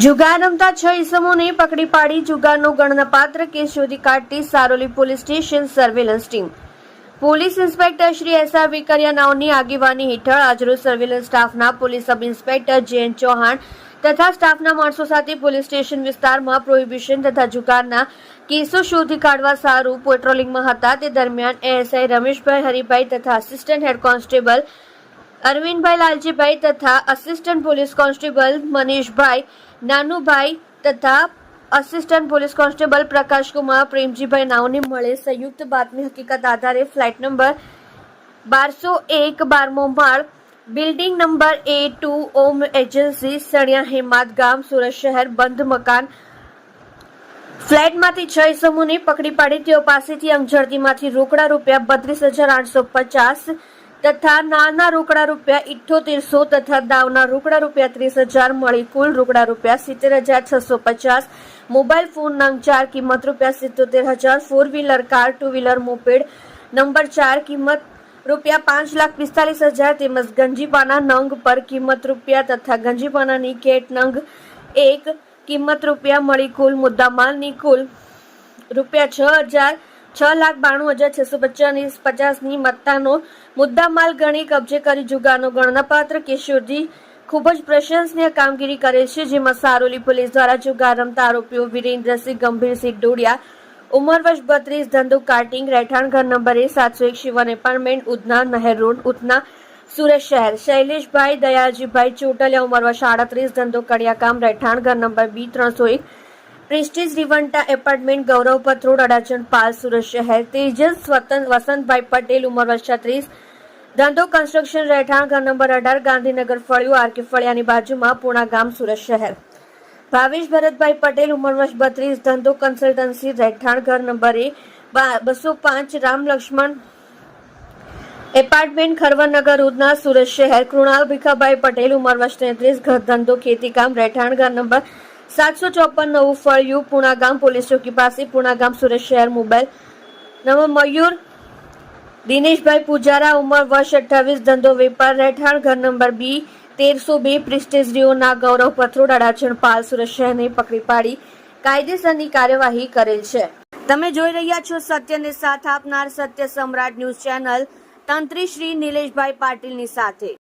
જુગાર રમતા 6 ઇસમોને પકડી પાડી જુગારનો ગણનાપાત્ર કેસ શોધી કાઢતી Saroli police station surveillance team. Police inspector Shri S R. વિકરિયાનાઓની આગેવાની હેઠળ આજરોજ સર્વેલન્સ સ્ટાફના police sub inspector J N. Chauhan તથા સ્ટાફના માણસો સાથે પોલીસ સ્ટેશન વિસ્તારમાં પ્રોહિબિશન તથા જુગારના કેસો શોધી કાઢવા સારું પેટ્રોલિંગમાં હતા. તે દરમિયાન એએસઆઈ રમેશભાઈ હરિભાઈ તથા assistant head constable Arvindbhai Laljibhai તથા assistant police constable Manishbhai Nanubhai તથા assistant police constable Prakashkumar Premjibhai નાઓને મળે સંયુક્ત બાતમી હકીકત આધારે ફ્લાઇટ નંબર 1201 12મો માળ બિલ્ડિંગ નંબર A2 ઓમ એજન્સી સણિયા હેમાદ ગામ સુરત શહેર બંધ મકાન ફ્લેટમાંથી 6 ઇસમોને પકડી પાડી તેઓ પાસેથી અંગઝડતીમાંથી રોકડા રૂપિયા 32,850 તથા નાના રોકડા રૂપિયા 7800 તથા દાવના રોકડા રૂપિયા 30,000 મળી કુલ રોકડા રૂપિયા 70,650, મોબાઈલ ફોન નંગ 4 કિંમત રૂપિયા 77,000, four wheeler car two wheeler moped number 4 કિંમત રૂપિયા 5,45,000 તેમજ ગંજીપાના નંગ પર કિંમત રૂપિયા તથા ગંજીપાનાની કેટ નંગ 1 કિંમત રૂપિયા મળી કુલ મુદ્દામાલની કુલ રૂપિયા 6,92,650ની મત્તાનો મુદ્દામાલ ગણી કબજે કરી જુગારનો ગણનાપાત્ર કેસ શોધી ખૂબ જ પ્રશંસનીય કામગીરી કરે છે. જેમાં સારોલી પોલીસ દ્વારા જુગાર રમતા આરોપીઓ વિરેન્દ્રસિંહ ગંભીરસિંહ ડોડિયા ઉંમર વર્ષ 32 ધંધો કાર્ટિંગ રહેઠાણ ઘર number A701 Shivan apartment Udhna નહેર રોડ ઉધના સુરત શહેર, શૈલેષભાઈ દયાજીભાઈ ચોટલિયા ઉંમર વર્ષ 38 ધંધો કડિયાકામ રહેઠાણ ઘર નંબર B301 પ્રેસ્ટીજ રિવન્ટા એપાર્ટમેન્ટ ગૌરવ પથ રોડ અડાજણ પાલ સુરત શહેર, તેજસ વસંતભાઈ પટેલ ઉંમર વર્ષ 36 ધંધો કન્સ્ટ્રક્શન રહેઠાણ ઘર નંબર 18 ગાંધીનગર ફળિયું આરકે ફળિયાની બાજુમાં પૂણા ગામ સુરત શહેર, ભાવેશ ભરતભાઈ પટેલ ઉંમર વર્ષ 32 ધંધો કન્સલ્ટન્સી રહેઠાણ ઘર number A205 Ram Lakshman apartment Kharvanagar Udhna Surat શહેર, કૃણાલ ભીખાભાઈ પટેલ ઉંમર વર્ષ 33 ઘર ધંધો ખેતીકામ રહેઠાણ ઘર નંબર 754 નવું ફળિયું પૂણા ગામ પોલીસ ચોકી પાસે પૂણા ગામ સુરત શહેર, મોબાઈલ નંબર મયુર દિનેશભાઈ પૂજારા ઉંમર વર્ષ 28 ધંધો વેપાર રહેઠાણ ઘર નંબર B1302 પ્રેસ્ટીજ રિયોના ગૌરવ પથરોડ અડાજણ પાલ સુરત શહેરને પકડી પાડી કાયદેસરની કાર્યવાહી કરેલ છે. તમે જોઈ રહ્યા છો સત્યને સાથ આપનાર સત્ય સમ્રાટ ન્યૂઝ ચેનલ તંત્રી શ્રી નિલેશભાઈ પાટીલની સાથે.